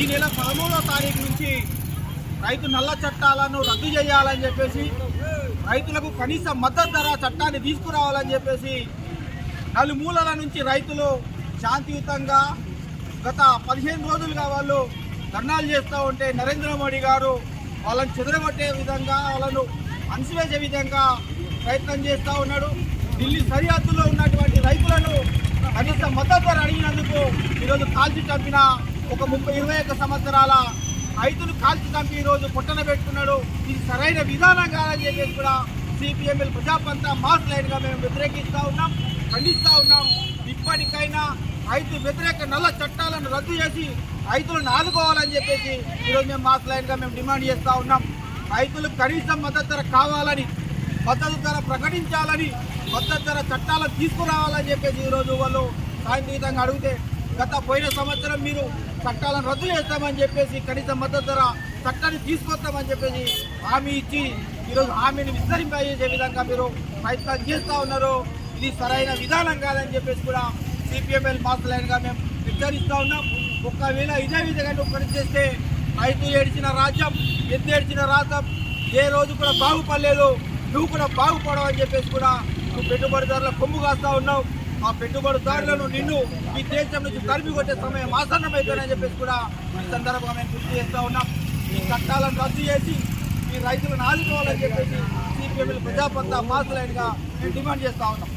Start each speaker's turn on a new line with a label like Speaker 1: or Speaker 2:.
Speaker 1: ఈ నెల 13వ తారీఖు నుంచి రైతు నల్ల చట్టాలను రద్దు చేయాలని చెప్పేసి, రైతులకు కనీస మద్దతు ధర చట్టాన్ని తీసుకురావాలని చెప్పేసి నలుమూలల నుంచి రైతులు శాంతియుతంగా గత 15 రోజులుగా వాళ్ళు ధర్నాలు చేస్తూ ఉంటే నరేంద్ర మోడీ గారు వాళ్ళని చెదరగొట్టే విధంగా, వాళ్ళను అణిసివేసే విధంగా ప్రయత్నం చేస్తూ ఉన్నాడు. ఢిల్లీ సరిహద్దులో ఉన్నటువంటి రైతులను కనీస మద్దతు ధర అడిగినందుకు ఈరోజు కాల్చి చంపిన ఒక 21 సంవత్సరాల రైతులు కాల్చి చంపి ఈరోజు పొట్టన పెట్టుకున్నాడు. ఇది సరైన విధానం కాదని చెప్పేసి కూడా సిపిఎంఎల్ ప్రజాపంతా మాస్ లైన్గా మేము వ్యతిరేకిస్తూ ఉన్నాం, ఖండిస్తూ ఉన్నాం. ఇప్పటికైనా రైతు వ్యతిరేక నల్ల చట్టాలను రద్దు చేసి రైతులను ఆదుకోవాలని చెప్పేసి ఈరోజు మేము మాస్ లైన్గా మేము డిమాండ్ చేస్తూ ఉన్నాం. రైతులకు కనీసం మద్దతు ధర కావాలని, మద్దతు ధర ప్రకటించాలని, మద్దతు ధర చట్టాలను తీసుకురావాలని చెప్పేసి ఈరోజు వాళ్ళు సాయంత్రితంగా అడిగితే, పోయిన సంవత్సరం మీరు చట్టాలను రద్దు చేస్తామని చెప్పేసి కనీస మద్దతు ధర చట్టాన్ని తీసుకొస్తామని చెప్పేసి హామీ ఇచ్చి ఈరోజు హామీని విస్తరింపజేసే విధంగా మీరు ప్రయత్నం చేస్తూ ఉన్నారు. ఇది సరైన విధానం కాదని చెప్పేసి కూడా సిపిఎంఎల్ మాస్ లైన్గా మేము హెచ్చరిస్తూ ఉన్నాం. ఒకవేళ ఇదే విధంగా నువ్వు పనిచేస్తే రైతు ఏడ్చిన రాజ్యం, ఎద్దేడ్చిన రాజ్యం ఏ రోజు కూడా బాగుపడలేదు, నువ్వు కూడా బాగుపడవు అని చెప్పేసి కూడా నువ్వు పెట్టుబడిదారుల కొమ్ము కాస్తూ ఉన్నావు. ఆ పెట్టుబడిదారులను నిన్ను ఈ దేశం నుంచి తరిమి కొట్టే సమయం ఆసన్నమైందని చెప్పేసి కూడా ఈ సందర్భంగా మేము గుర్తు చేస్తూ ఉన్నాం. ఈ చట్టాలను రద్దు చేసి ఈ రైతులను ఆదుకోవాలని చెప్పేసి సిపిఎంఎల్ ప్రజాపంతా మాస్ లైన్గా మేము డిమాండ్ చేస్తూ ఉన్నాం.